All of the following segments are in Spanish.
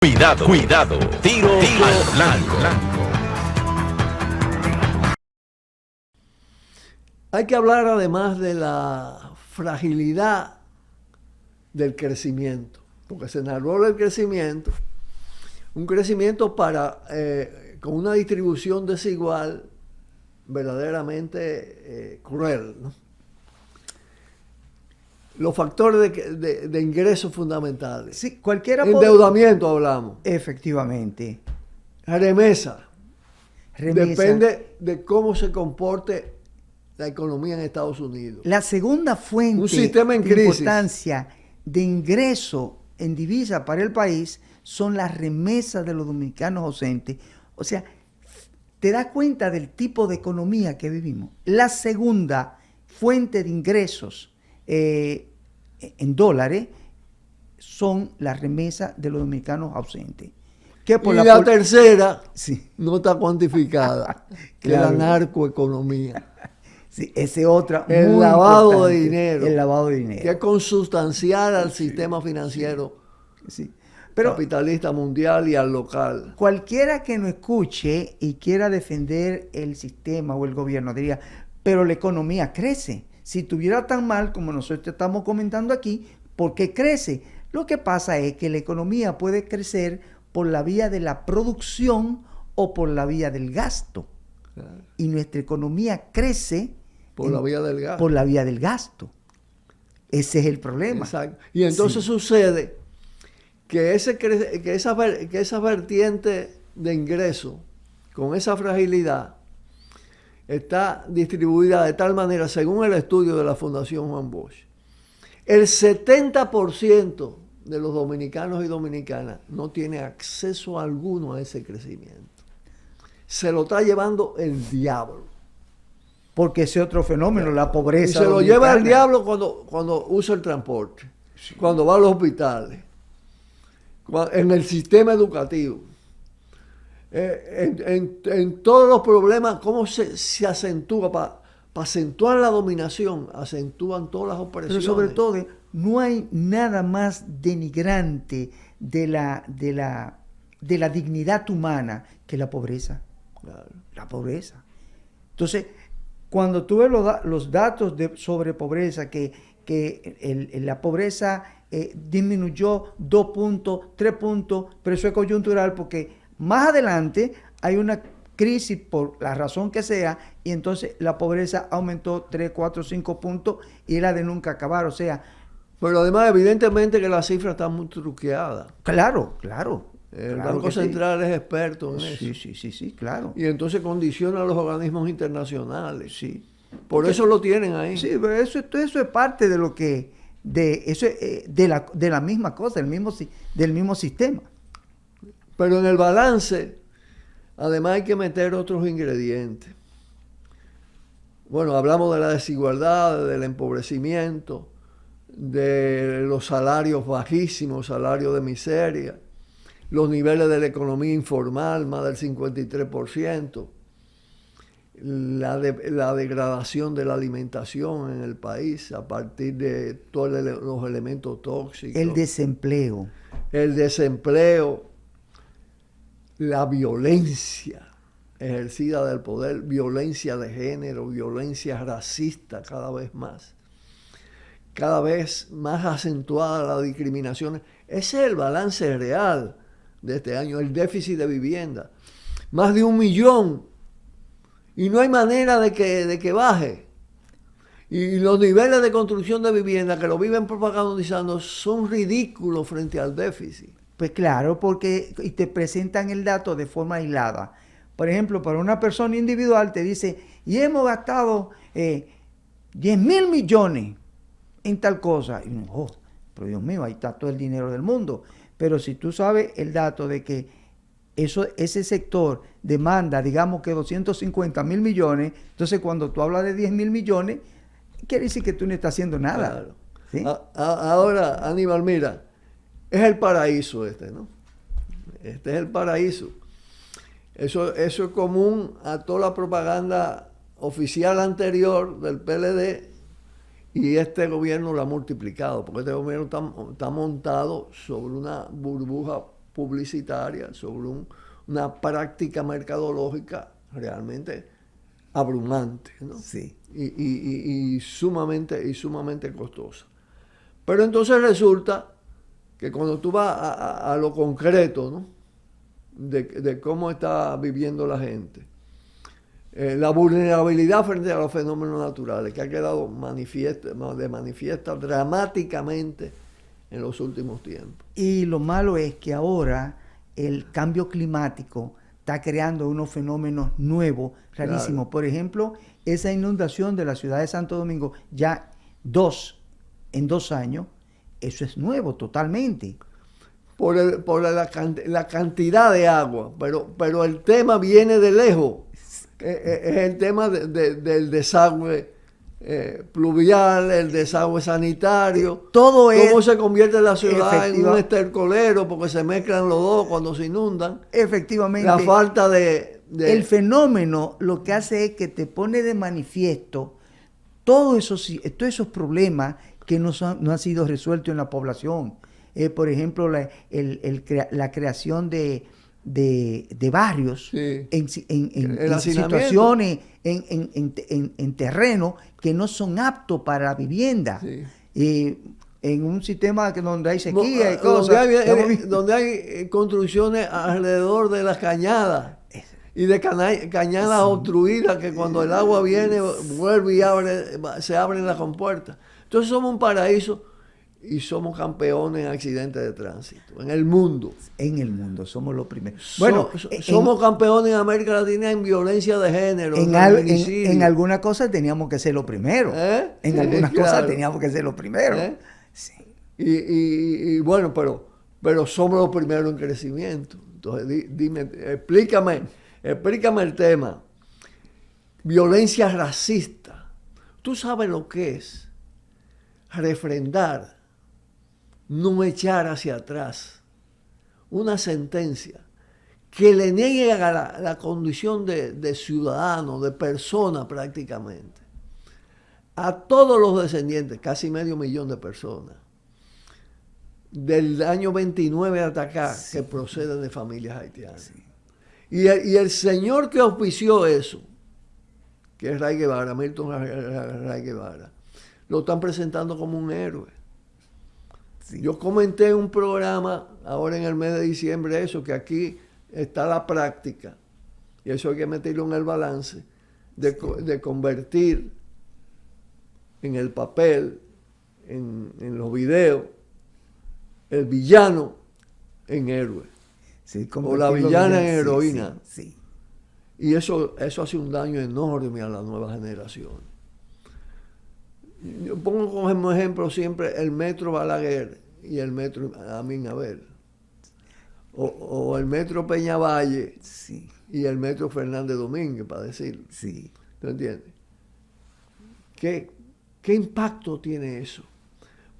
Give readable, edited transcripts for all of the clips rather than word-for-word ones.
Cuidado, cuidado, tiro al blanco. Hay que hablar además de la fragilidad del crecimiento, porque se narró el crecimiento, un crecimiento con una distribución desigual verdaderamente cruel, ¿no? Los factores de ingresos fundamentales. Sí, cualquiera endeudamiento hablamos. Efectivamente. Remesa. Depende de cómo se comporte la economía en Estados Unidos. La segunda fuente un sistema en de crisis. Importancia de ingreso en divisa para el país son las remesas de los dominicanos ausentes. O sea, te das cuenta del tipo de economía que vivimos. La segunda fuente de ingresos en dólares son las remesas de los dominicanos ausentes. Que por la tercera sí. No está cuantificada, que es la narcoeconomía. Sí, ese otra. El lavado de dinero. El lavado de dinero. Que es consustancial al sistema financiero capitalista mundial y al local. Cualquiera que no escuche y quiera defender el sistema o el gobierno diría, pero la economía crece. Si estuviera tan mal como nosotros estamos comentando aquí, ¿por qué crece? Lo que pasa es que la economía puede crecer por la vía de la producción o por la vía del gasto. Claro. Y nuestra economía crece por la vía del gasto. Por la vía del gasto. Ese es el problema. Exacto. Y entonces sucede que esa vertiente de ingreso, con esa fragilidad, está distribuida de tal manera, según el estudio de la Fundación Juan Bosch, el 70% de los dominicanos y dominicanas no tiene acceso alguno a ese crecimiento. Se lo está llevando el diablo. Porque ese otro fenómeno, la pobreza. Y se lo lleva el diablo cuando usa el transporte, sí. Cuando va a los hospitales, en el sistema educativo. En todos los problemas, cómo se acentúa, para acentuar la dominación, acentúan todas las opresiones. Pero sobre todo, no hay nada más denigrante de la dignidad humana que la pobreza. Claro. La pobreza. Entonces, cuando tú ves los datos sobre pobreza, que la pobreza disminuyó 2 puntos, 3 puntos, pero eso es coyuntural porque más adelante hay una crisis por la razón que sea y entonces la pobreza aumentó 3, 4, 5 puntos y era de nunca acabar. O sea... Pero además evidentemente que la cifra está muy truqueada. Claro. El Banco Central es experto en eso. Sí, claro. Y entonces condiciona a los organismos internacionales. Sí. Por eso lo tienen ahí. Sí, pero eso es parte de lo que... de la misma cosa, del mismo sistema. Pero en el balance, además hay que meter otros ingredientes. Bueno, hablamos de la desigualdad, del empobrecimiento, de los salarios bajísimos, salarios de miseria, los niveles de la economía informal, más del 53%, la degradación de la alimentación en el país a partir de todos los elementos tóxicos. El desempleo. La violencia ejercida del poder, violencia de género, violencia racista cada vez más acentuada la discriminación. Ese es el balance real de este año, el déficit de vivienda. Más de 1 millón. Y no hay manera de que baje. Y los niveles de construcción de vivienda que lo viven propagandizando son ridículos frente al déficit. Pues claro, porque y te presentan el dato de forma aislada. Por ejemplo, para una persona individual te dice, y hemos gastado 10,000 millones en tal cosa. Y uno, pero Dios mío, ahí está todo el dinero del mundo. Pero si tú sabes el dato de que ese sector demanda, digamos que 250,000 millones, entonces cuando tú hablas de 10,000 millones, quiere decir que tú no estás haciendo nada. Claro. ¿Sí? Ahora, Aníbal, mira, es el paraíso ¿no? Este es el paraíso. Eso es común a toda la propaganda oficial anterior del PLD y este gobierno lo ha multiplicado, porque este gobierno está montado sobre una burbuja publicitaria, sobre una práctica mercadológica realmente abrumante, ¿no? Sí. Y sumamente costosa. Pero entonces resulta que cuando tú vas a lo concreto, ¿no? de cómo está viviendo la gente, la vulnerabilidad frente a los fenómenos naturales, que ha quedado de manifiesta dramáticamente en los últimos tiempos. Y lo malo es que ahora el cambio climático está creando unos fenómenos nuevos, rarísimos. Claro. Por ejemplo, esa inundación de la ciudad de Santo Domingo, ya en 2 años, eso es nuevo totalmente. Por la cantidad de agua, pero el tema viene de lejos. Es el tema del desagüe pluvial, el desagüe sanitario. Todo es... Cómo se convierte la ciudad en un estercolero porque se mezclan los dos cuando se inundan. Efectivamente. La falta de... El fenómeno lo que hace es que te pone de manifiesto todos esos problemas que no han sido resueltos en la población. Por ejemplo, la creación de barrios, sí, en situaciones, en terrenos que no son aptos para la vivienda. Sí. En un sistema donde hay sequía y cosas. Donde hay construcciones alrededor de las cañadas. Y de cañadas sí, obstruidas que cuando el agua viene, vuelve y se abren las compuertas. Entonces somos un paraíso y somos campeones en accidentes de tránsito, en el mundo. En el mundo, somos los primeros. Bueno, somos campeones en América Latina en violencia de género, en algunas cosas teníamos que ser los primeros. En algunas cosas teníamos que ser los primeros. Sí. Y bueno, pero somos los primeros en crecimiento. Entonces, dime, explícame el tema. Violencia racista. ¿Tú sabes lo que es refrendar, no echar hacia atrás una sentencia que le niegue a la condición de ciudadano, de persona prácticamente, a todos los descendientes, casi 500,000 de personas, del año 29 hasta acá, sí, que proceden de familias haitianas? Sí. Y el señor que auspició eso, que es Ray Guevara, Milton Ray Guevara, lo están presentando como un héroe. Sí. Yo comenté en un programa ahora en el mes de diciembre eso, que aquí está la práctica, y eso hay que meterlo en el balance, de convertir en el papel, en los videos, el villano en héroe. Sí, o la villana en heroína. Sí, sí. Y eso hace un daño enorme a la nueva generación. Yo pongo como ejemplo siempre el metro Balaguer y el metro Amin Abel. O el metro Peñavalle, sí, y el metro Fernández Domínguez, para decirlo. Sí. ¿Tú entiendes? ¿Qué impacto tiene eso?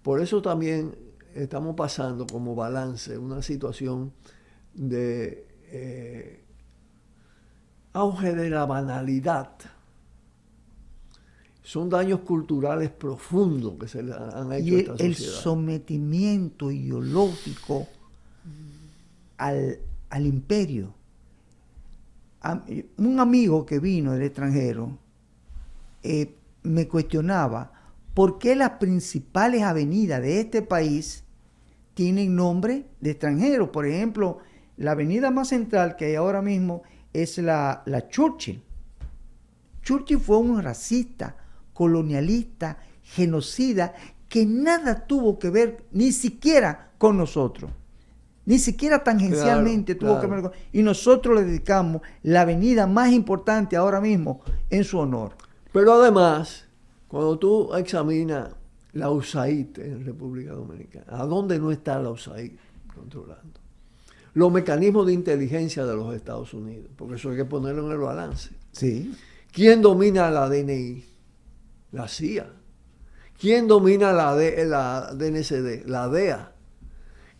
Por eso también estamos pasando como balance una situación de auge de la banalidad. Son daños culturales profundos que se le han hecho a esta sociedad. Y el sometimiento ideológico al imperio. Un amigo que vino del extranjero me cuestionaba por qué las principales avenidas de este país tienen nombre de extranjeros. Por ejemplo, la avenida más central que hay ahora mismo es la Churchill. Churchill fue un racista, colonialista, genocida, que nada tuvo que ver ni siquiera con nosotros. Ni siquiera tangencialmente tuvo que ver con... Y nosotros le dedicamos la avenida más importante ahora mismo en su honor. Pero además, cuando tú examinas la USAID en República Dominicana, ¿a dónde no está la USAID controlando? Los mecanismos de inteligencia de los Estados Unidos, porque eso hay que ponerlo en el balance. Sí. ¿Quién domina la DNI? La CIA. ¿Quién domina la DNCD? La DEA.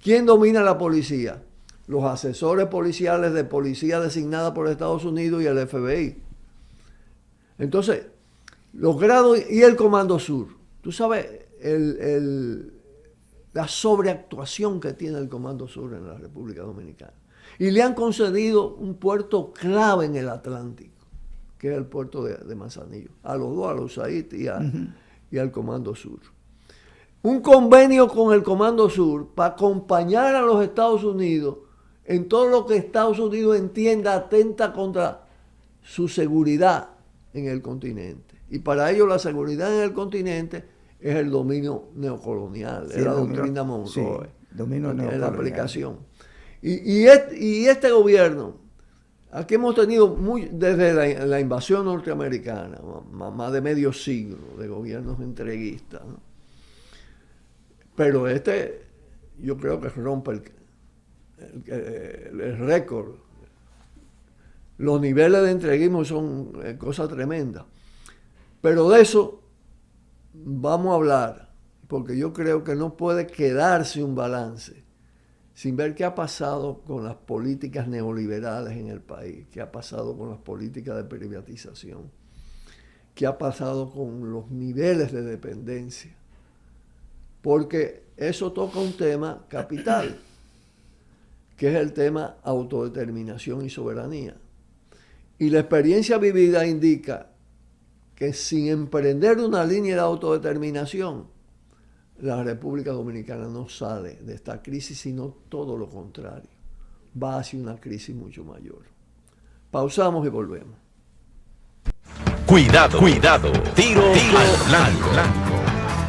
¿Quién domina la policía? Los asesores policiales de policía designada por Estados Unidos y el FBI. Entonces, los grados y el Comando Sur. Tú sabes, la sobreactuación que tiene el Comando Sur en la República Dominicana. Y le han concedido un puerto clave en el Atlántico, que es el puerto de Manzanillo, a los dos, a los USAID y al Comando Sur. Un convenio con el Comando Sur para acompañar a los Estados Unidos en todo lo que Estados Unidos entienda atenta contra su seguridad en el continente. Y para ello la seguridad en el continente es el dominio neocolonial, sí, es la doctrina Monroe, sí, dominio neocolonial, la aplicación. Y este gobierno, aquí hemos tenido desde la invasión norteamericana, más de medio siglo de gobiernos entreguistas, ¿no? Pero yo creo que rompe el récord. Los niveles de entreguismo son cosas tremendas. Pero de eso vamos a hablar, porque yo creo que no puede quedarse un balance sin ver qué ha pasado con las políticas neoliberales en el país, qué ha pasado con las políticas de privatización, qué ha pasado con los niveles de dependencia. Porque eso toca un tema capital, que es el tema autodeterminación y soberanía. Y la experiencia vivida indica que sin emprender una línea de autodeterminación, la República Dominicana no sale de esta crisis, sino todo lo contrario. Va hacia una crisis mucho mayor. Pausamos y volvemos. Cuidado, cuidado. Tiro al blanco.